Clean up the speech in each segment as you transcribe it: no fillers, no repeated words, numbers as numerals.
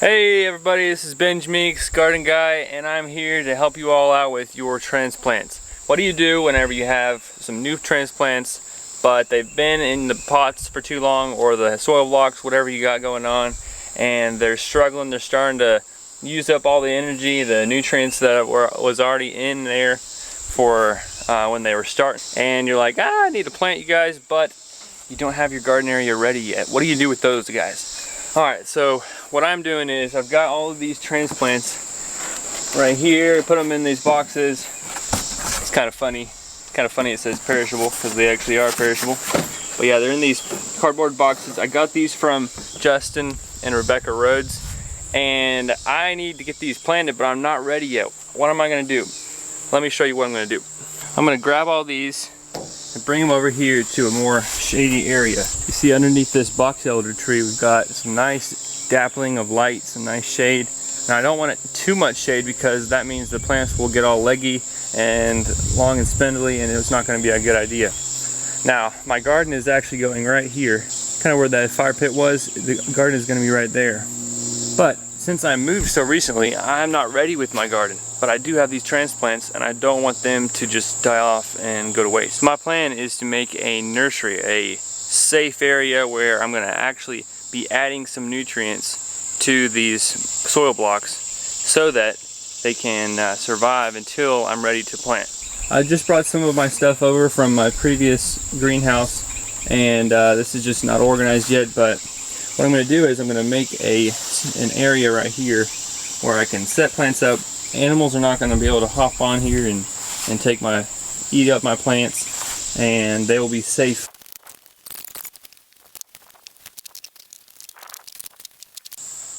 Hey everybody, this is Benj Meeks, Garden Guy, and I'm here to help you all out with your transplants. What do you do whenever you have some new transplants, but they've been in the pots for too long, or the soil blocks, whatever you got going on, and they're struggling, they're starting to use up all the energy, the nutrients that was already in there for when they were starting. And you're like, I need to plant you guys, but you don't have your garden area ready yet. What do you do with those guys? Alright, so what I'm doing is I've got all of these transplants right here, put them in these boxes. It's kind of funny. It says perishable because they actually are perishable. But yeah, they're in these cardboard boxes. I got these from Justin and Rebekah Rhodes, and I need to get these planted, but I'm not ready yet. What am I going to do? Let me show you what I'm going to do. I'm going to grab all these and bring them over here to a more shady area. You see underneath this box elder tree we've got some nice dappling of light, some nice shade. Now I don't want it too much shade because that means the plants will get all leggy and long and spindly, and it's not going to be a good idea. Now my garden is actually going right here, kind of where that fire pit was. The garden is going to be right there. But since I moved so recently, I'm not ready with my garden. But I do have these transplants, and I don't want them to just die off and go to waste. My plan is to make a nursery, a safe area where I'm going to actually be adding some nutrients to these soil blocks so that they can survive until I'm ready to plant. I just brought some of my stuff over from my previous greenhouse, and this is just not organized yet, but what I'm going to do is I'm going to make an area right here where I can set plants up. Animals are not going to be able to hop on here and eat up my plants, and they will be safe.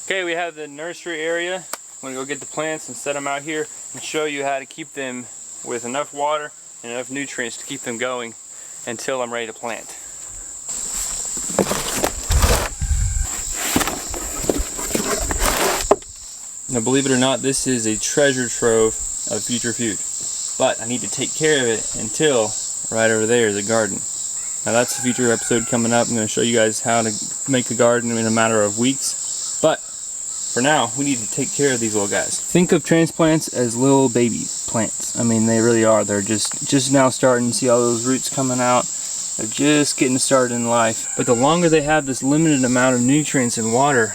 Okay, we have the nursery area. I'm going to go get the plants and set them out here and show you how to keep them with enough water and enough nutrients to keep them going until I'm ready to plant. Now, believe it or not, this is a treasure trove of future food. But I need to take care of it until right over there is a garden. Now that's a future episode coming up. I'm going to show you guys how to make a garden in a matter of weeks. But for now, we need to take care of these little guys. Think of transplants as little baby plants. I mean, they really are. They're just now starting to see all those roots coming out. They're just getting started in life. But the longer they have this limited amount of nutrients and water,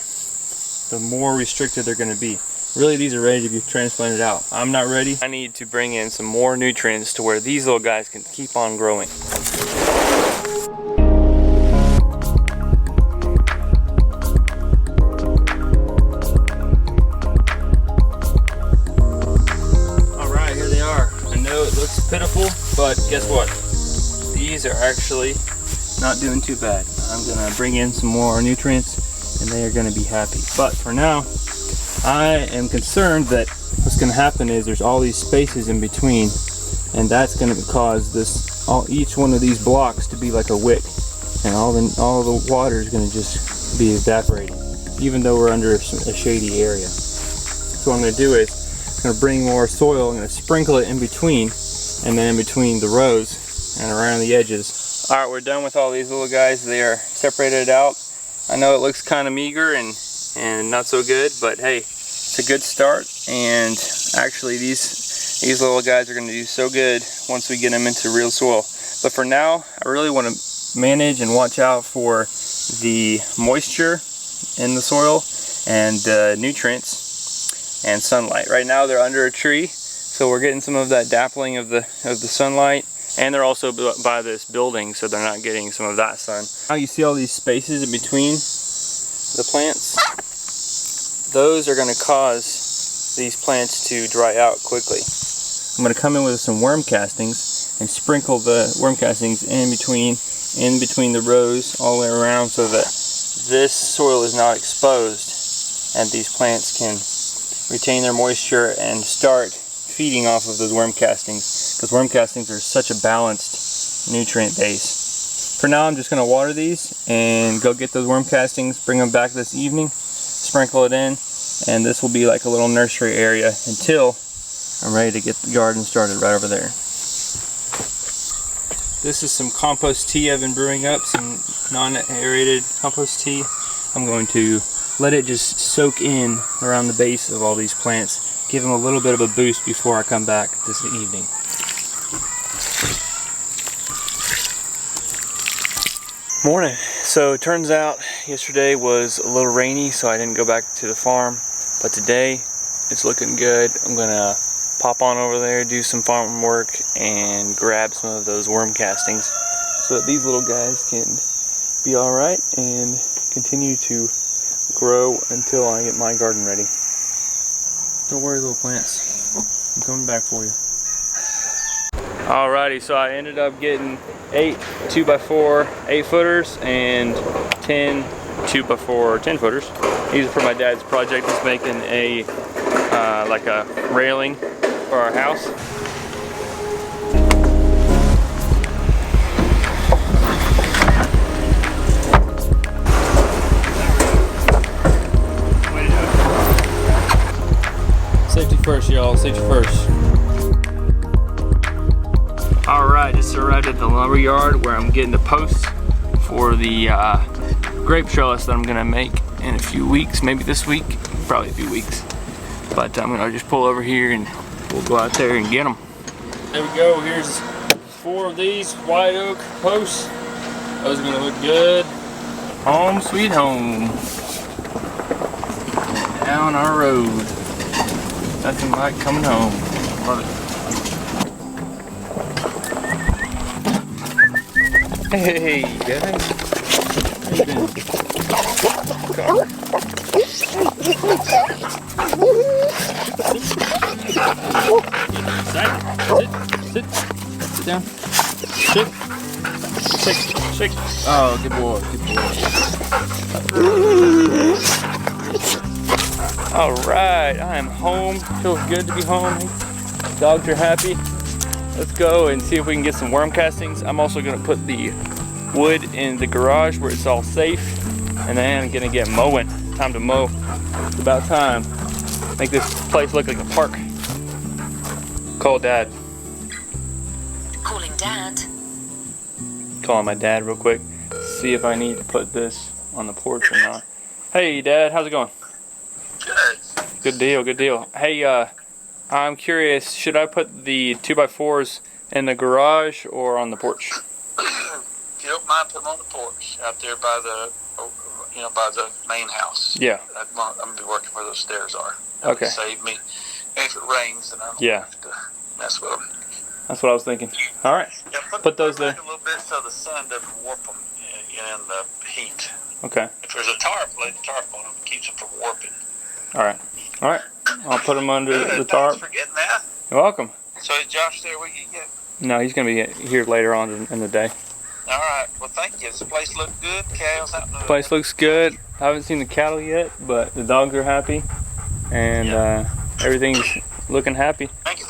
the more restricted they're going to be. Really, these are ready to be transplanted out. I'm not ready. I need to bring in some more nutrients to where these little guys can keep on growing. Alright, here they are. I know it looks pitiful, but guess what? These are actually not doing too bad. I'm going to bring in some more nutrients, and they are going to be happy. But for now, I am concerned that what's going to happen is there's all these spaces in between, and that's going to cause each one of these blocks to be like a wick, and all the water is going to just be evaporating, even though we're under a shady area. So what I'm going to do is I'm going to bring more soil. I'm going to sprinkle it in between, and then in between the rows and around the edges. All right, we're done with all these little guys. They are separated out. I know it looks kind of meager and not so good, but hey, it's a good start. And actually these little guys are going to do so good once we get them into real soil. But for now, I really want to manage and watch out for the moisture in the soil and nutrients and sunlight. Right now they're under a tree, so we're getting some of that dappling of the sunlight. And they're also by this building, so they're not getting some of that sun. Now you see all these spaces in between the plants? Those are going to cause these plants to dry out quickly. I'm going to come in with some worm castings and sprinkle the worm castings in between the rows all the way around, so that this soil is not exposed and these plants can retain their moisture and start feeding off of those worm castings, because worm castings are such a balanced nutrient base. For now, I'm just going to water these and go get those worm castings, bring them back this evening, sprinkle it in, and this will be like a little nursery area until I'm ready to get the garden started right over there. This is some compost tea I've been brewing up, some non-aerated compost tea. I'm going to let it just soak in around the base of all these plants. Give them a little bit of a boost before I come back this evening. Morning. So it turns out yesterday was a little rainy, so I didn't go back to the farm. But today it's looking good. I'm gonna pop on over there, do some farm work, and grab some of those worm castings so that these little guys can be alright and continue to grow until I get my garden ready. Don't worry, little plants. I'm coming back for you. Alrighty, so I ended up getting 8 2x4 8-footers and 10 2x4 10-footers. These are for my dad's project. He's making a like a railing for our house. Safety first, y'all. Safety first. Alright, just arrived at the lumber yard where I'm getting the posts for the grape trellis that I'm going to make in a few weeks, maybe this week, probably a few weeks. But I'm going to just pull over here and we'll go out there and get them. There we go, here's 4 of these white oak posts. Those are going to look good. Home sweet home. And down our road. Nothing like coming home. Love it. Hey guys, how you been? Sit down. Shake. Oh, good boy, Alright, I am home. Feels good to be home. Dogs are happy. Let's go and see if we can get some worm castings. I'm also going to put the wood in the garage where it's all safe. And then I'm going to get mowing. Time to mow. It's about time. Make this place look like a park. Call Dad. Calling Dad. Calling my dad real quick. See if I need to put this on the porch or not. Hey Dad, how's it going? Good. Good deal, good deal. Hey, I'm curious, should I put the 2x4s in the garage or on the porch? If you don't mind, put them on the porch out there by the, by the main house. Yeah. I'm gonna be working where those stairs are. Okay. Save me. And if it rains, then I don't have to mess with them. That's what I was thinking. All right. Yeah, put those there. A little bit so the sun doesn't warp them in the heat. Okay. If there's a tarp, lay the tarp on them, it keeps them from warping. All right. All right. I'll put them under the tarp. Thanks for getting that. You're welcome. So is Josh there when you get? No, he's going to be here later on in the day. All right. Well, thank you. Does the place look good? Cows out in the Place looks good. I haven't seen the cattle yet, but the dogs are happy, and everything's looking happy. Thank you.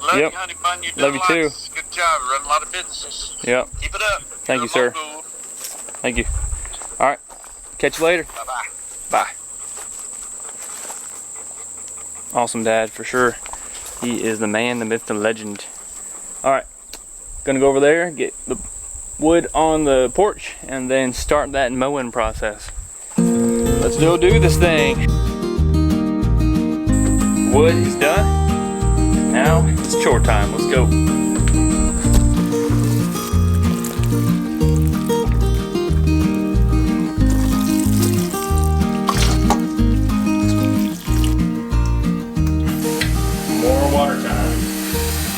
Love you, honey bun. You're Love you too. Good job. Running a lot of businesses. Yep. Keep it up. Thank you, sir. Thank you. All right. Catch you later. Bye-bye. Bye. Awesome dad, for sure. He is the man, the myth, the legend. All right. Gonna go over there, get the wood on the porch, and then start that mowing process. Let's go do this thing. Wood is done. Now it's chore time. Let's go. More water time.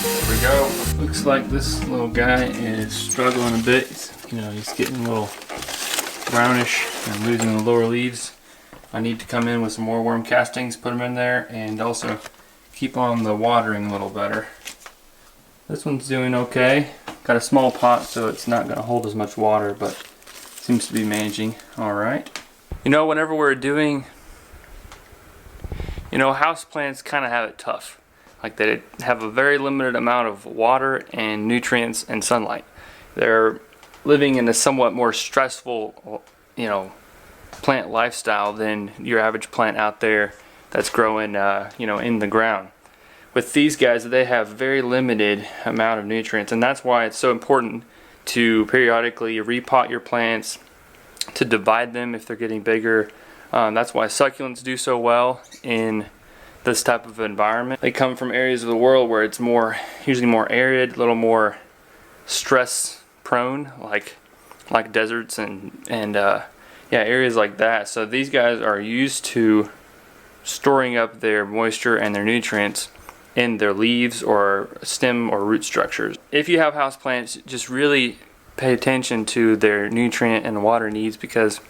There we go. Looks like this little guy is struggling a bit. He's getting a little brownish and losing the lower leaves. I need to come in with some more worm castings, put them in there, and also keep on the watering a little better. This one's doing okay. Got a small pot, so it's not going to hold as much water, but seems to be managing alright. Whenever we're doing, house plants kind of have it tough. Like they have a very limited amount of water and nutrients and sunlight. They're living in a somewhat more stressful, plant lifestyle than your average plant out there that's growing, in the ground. With these guys, they have very limited amount of nutrients, and that's why it's so important to periodically repot your plants, to divide them if they're getting bigger, That's why succulents do so well in this type of environment. They come from areas of the world where it's usually more arid, a little more stress prone, like deserts and areas like that. So these guys are used to storing up their moisture and their nutrients in their leaves or stem or root structures. If you have houseplants, just really pay attention to their nutrient and water needs, because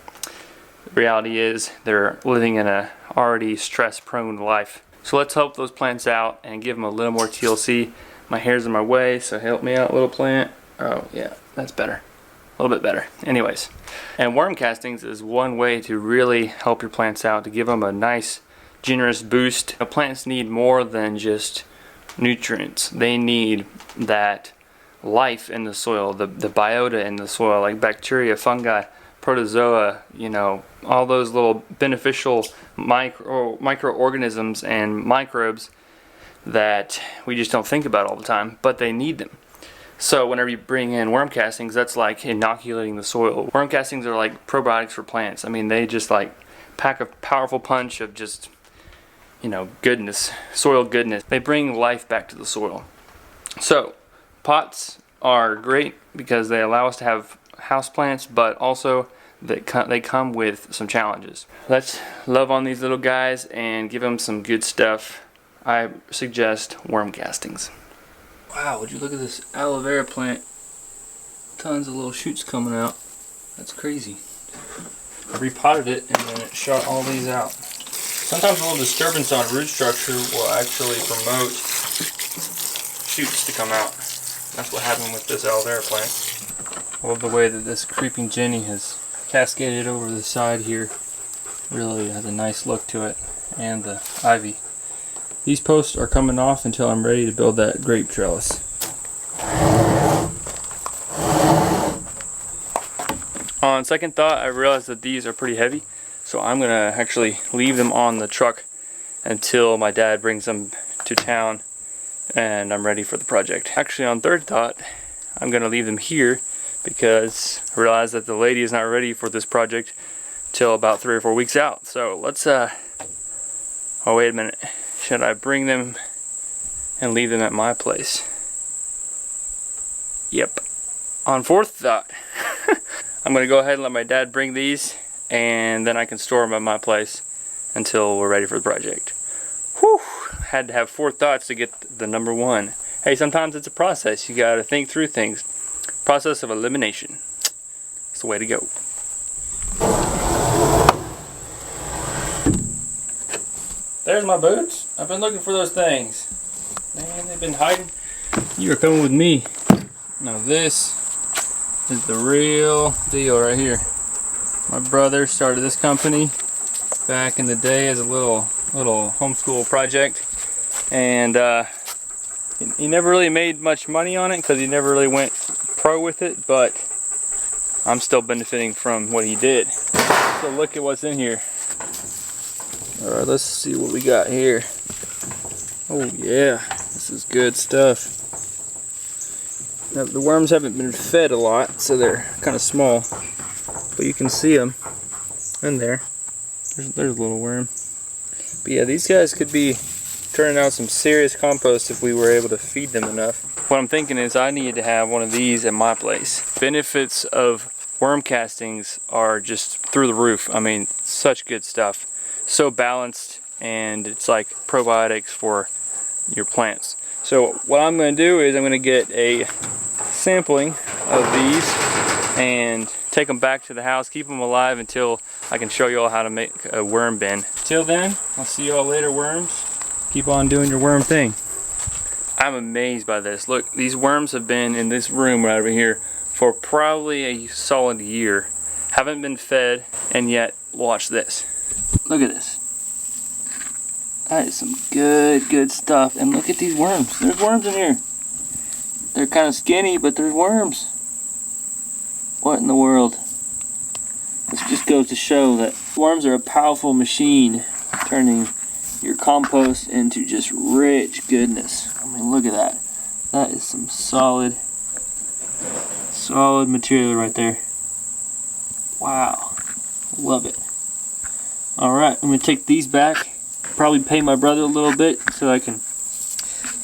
the reality is they're living in a already stress-prone life. So let's help those plants out and give them a little more TLC. My hair's in my way, so help me out, little plant. Oh yeah, that's better. A little bit better. Anyways, and worm castings is one way to really help your plants out, to give them a nice generous boost. Plants need more than just nutrients. They need that life in the soil, the biota in the soil, like bacteria, fungi, protozoa, all those little beneficial microorganisms and microbes that we just don't think about all the time, but they need them. So whenever you bring in worm castings, that's like inoculating the soil. Worm castings are like probiotics for plants. I mean, they just like pack a powerful punch of just, goodness, soil goodness. They bring life back to the soil. So pots are great because they allow us to have houseplants, but also they come with some challenges. Let's love on these little guys and give them some good stuff. I suggest worm castings. Wow, would you look at this aloe vera plant? Tons of little shoots coming out. That's crazy. I repotted it and then it shot all these out. Sometimes a little disturbance on root structure will actually promote shoots to come out. That's what happened with this aloe vera plant. I love the way that this creeping Jenny has cascaded over the side here. Really has a nice look to it. And the ivy. These posts are coming off until I'm ready to build that grape trellis. On second thought, I realized that these are pretty heavy, so I'm going to actually leave them on the truck until my dad brings them to town and I'm ready for the project. Actually, on third thought, I'm going to leave them here because I realized that the lady is not ready for this project till about 3 or 4 weeks out. So let's, oh wait a minute. Should I bring them and leave them at my place? Yep. On fourth thought, I'm going to go ahead and let my dad bring these, and then I can store them at my place until we're ready for the project. Whew! Had to have 4 thoughts to get the number 1. Hey, sometimes it's a process. You got to think through things. Process of elimination. It's the way to go. There's my boots. I've been looking for those things. Man, they've been hiding. You are coming with me. Now this is the real deal right here. My brother started this company back in the day as a little homeschool project, and he never really made much money on it because he never really went pro with it, but I'm still benefiting from what he did. So look at what's in here. Alright, let's see what we got here. Oh yeah, this is good stuff. Now, the worms haven't been fed a lot, so they're kind of small, but you can see them in there. There's a little worm. But yeah, these guys could be turning out some serious compost if we were able to feed them enough. What I'm thinking is I need to have one of these at my place. Benefits of worm castings are just through the roof. I mean, such good stuff. So balanced, and it's like probiotics for your plants. So what I'm going to do is I'm going to get a sampling of these and take them back to the house, keep them alive until I can show you all how to make a worm bin. Till then, I'll see you all later, worms. Keep on doing your worm thing. I'm amazed by this. Look, these worms have been in this room right over here for probably a solid year. Haven't been fed, and yet watch this. Look at this. That is some good stuff. And look at these worms. There's worms in here. They're kind of skinny, but there's worms. What in the world? This just goes to show that worms are a powerful machine, turning your compost into just rich goodness. I mean, look at that. That is some solid material right there. Wow. Love it. Alright, I'm going to take these back. Probably pay my brother a little bit so I can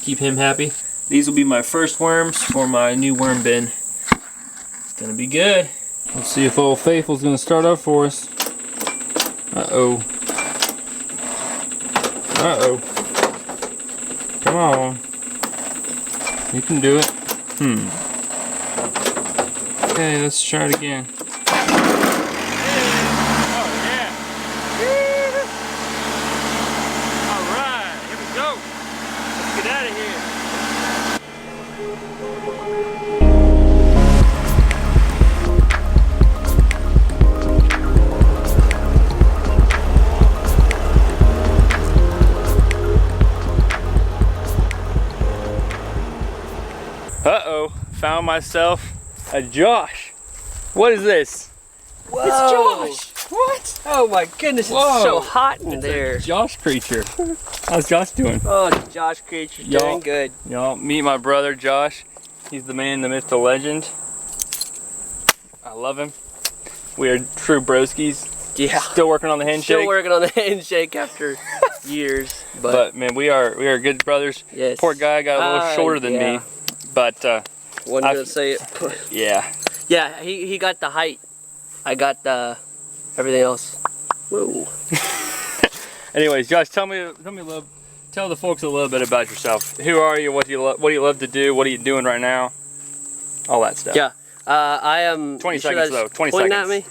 keep him happy. These will be my first worms for my new worm bin. It's going to be good. Let's see if Old Faithful's going to start up for us. Uh-oh. Uh-oh. Come on. You can do it. Okay, let's try it again. Uh-oh, found myself a Josh. What is this? Whoa. It's Josh. What? Oh my goodness, it's so hot in there. A Josh creature. How's Josh doing? Oh, Josh creature's doing good. Y'all meet my brother Josh. He's the man, the myth, the legend. I love him. We are true broskies. Yeah. Still working on the handshake. Still working on the handshake after years. But man, we are good brothers. Yes. Poor guy got a little shorter than me. But wasn't gonna say it. Yeah. Yeah, he got the height. I got the everything else. Whoa. Anyways, Josh, tell the folks a little bit about yourself. Who are you? What do you love to do? What are you doing right now? All that stuff. Yeah. I am 20 seconds though. 20 pointing seconds. at me?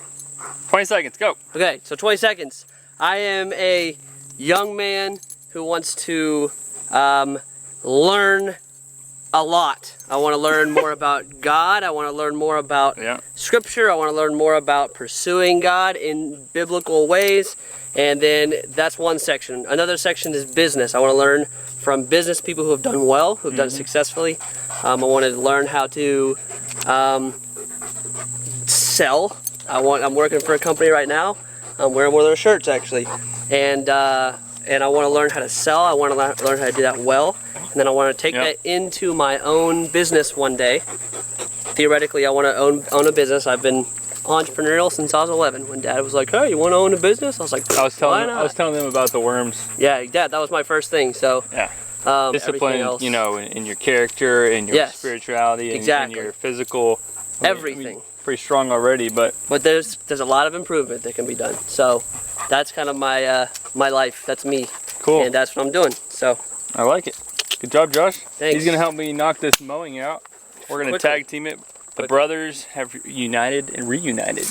20 seconds, go. Okay, so 20 seconds. I am a young man who wants to learn a lot. I want to learn more about God. I want to learn more about Scripture. I want to learn more about pursuing God in biblical ways. And then that's one section. Another section is business. I want to learn from business people who have done well, who have done it successfully. I want to learn how to sell. I'm working for a company right now. I'm wearing one of their shirts actually, and I want to learn how to sell. I want to learn how to do that well, and then I want to take that into my own business one day. Theoretically, I want to own a business. I've been entrepreneurial since I was 11. When Dad was like, "Hey, you want to own a business?" I was like, I was telling them about the worms. Yeah, Dad, that was my first thing. So discipline, you know, in your character, in your spirituality, in your physical. Everything. Pretty strong already, but there's a lot of improvement that can be done. So that's kind of my my life. That's me. Cool. And that's what I'm doing. So I like it. Good job, Josh. Thanks. He's gonna help me knock this mowing out. We're gonna tag team it. The brothers have united and reunited.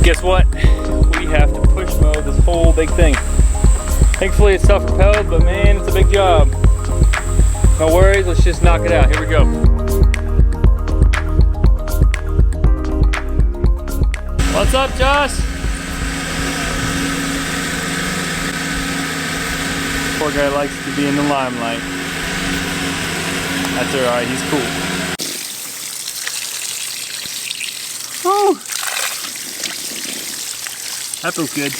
Guess what? We have to push mow this whole big thing. Thankfully it's self-propelled, but man, it's a big job. No worries, let's just knock it out. Here we go. What's up, Josh? Poor guy likes to be in the limelight. That's alright, he's cool. Woo! That feels good.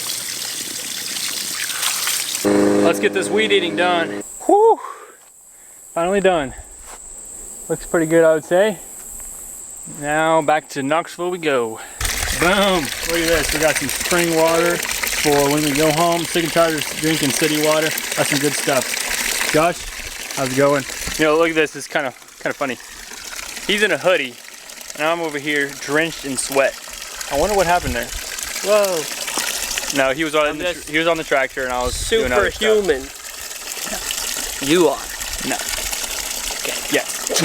Let's get this weed eating done. Whew! Finally done. Looks pretty good, I would say. Now back to Knoxville we go. Boom! Look at this. We got some spring water for when we go home. Sick and tired of drinking city water. That's some good stuff. Josh, how's it going? You know, look at this. It's kind of funny. He's in a hoodie, and I'm over here drenched in sweat. I wonder what happened there. Whoa! No, he was on the tractor, and I was doing other stuff. Superhuman. You are. No. Okay. Yes.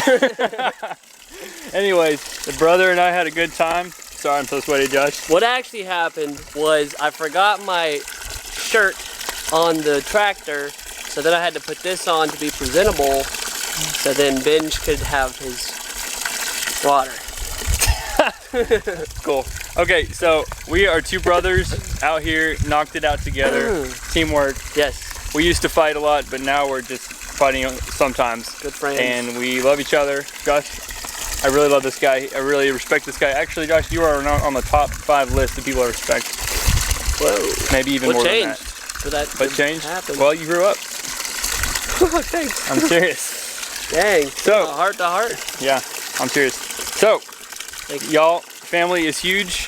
Anyways, the brother and I had a good time. Sorry, I'm so sweaty, Josh. What actually happened was I forgot my shirt on the tractor, so then I had to put this on to be presentable, so then Benj could have his water. Cool. Okay, so we are two brothers out here, knocked it out together. Teamwork. Yes. We used to fight a lot, but now we're just fighting sometimes. Good friends. And we love each other. Josh, I really love this guy. I really respect this guy. Actually, Josh, you are on the top 5 list of people I respect. Whoa. Maybe even more than that. What changed? What changed? Well, you grew up. Thanks. I'm serious. Dang. So, heart to heart. yeah, I'm serious. So, Thank you. y'all, family is huge.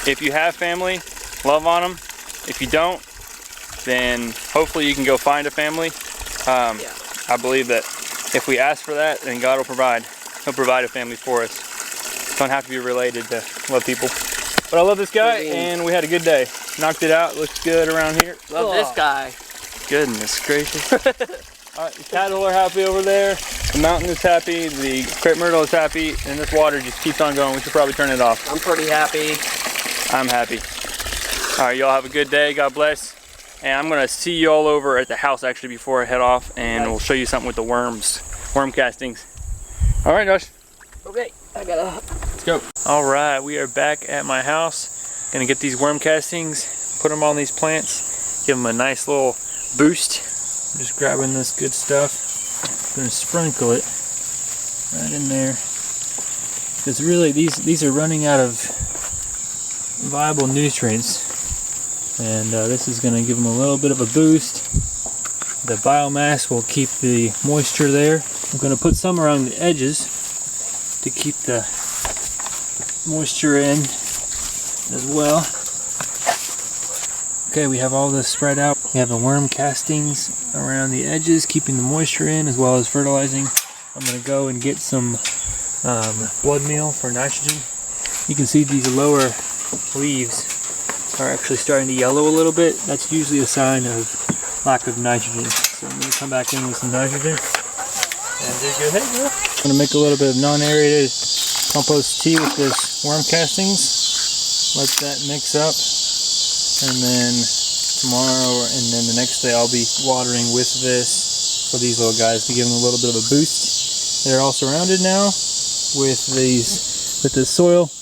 If you have family, love on them. If you don't, then hopefully you can go find a family. Yeah. I believe that if we ask for that, then God will provide. He'll provide a family for us. Don't have to be related to love people. But I love this guy, and we had a good day. Knocked it out. Looks good around here. Love this guy. Goodness gracious. Alright, the cattle are happy over there. The mountain is happy. The crepe myrtle is happy. And this water just keeps on going. We should probably turn it off. I'm pretty happy. I'm happy. Alright, y'all have a good day. God bless. And I'm going to see you all over at the house actually before I head off. And we'll show you something with the worms. Worm castings. Alright, Josh. Okay, I gotta... Let's go. Alright, we are back at my house. Gonna get these worm castings, put them on these plants, give them a nice little boost. I'm just grabbing this good stuff. Gonna sprinkle it right in there. Because really these are running out of viable nutrients. And this is gonna give them a little bit of a boost. The biomass will keep the moisture there. I'm gonna put some around the edges to keep the moisture in as well. Okay, we have all this spread out. We have the worm castings around the edges, keeping the moisture in as well as fertilizing. I'm going to go and get some blood meal for nitrogen. You can see these lower leaves are actually starting to yellow a little bit. That's usually a sign of lack of nitrogen. So I'm going to come back in with some nitrogen. And there you go. Hey, girl. I'm going to make a little bit of non-aerated compost tea with this worm castings. Let that mix up, and then tomorrow and then the next day I'll be watering with this for these little guys to give them a little bit of a boost. They're all surrounded now with this soil,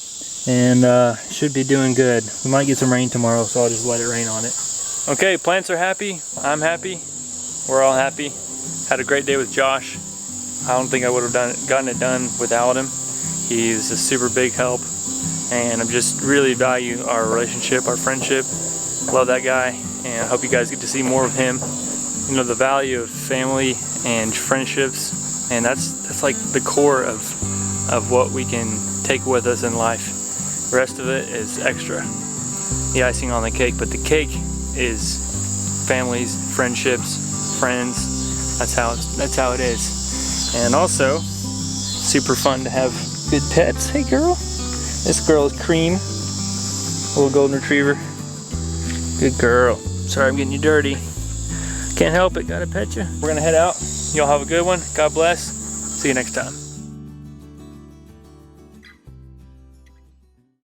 and should be doing good. We might get some rain tomorrow, so I'll just let it rain on it. Okay, plants are happy. I'm happy. We're all happy. Had a great day with Josh. I don't think I would have gotten it done without him. He's a super big help, and I just really value our relationship, our friendship. Love that guy, and I hope you guys get to see more of him. You know, the value of family and friendships, and that's like the core of what we can take with us in life. The rest of it is extra, the icing on the cake, but the cake is families, friendships, friends. That's how it is. And also, super fun to have good pets. Hey girl. This girl is Cream, a little golden retriever. Good girl. Sorry I'm getting you dirty. Can't help it, gotta pet you. We're gonna head out. Y'all have a good one. God bless. See you next time.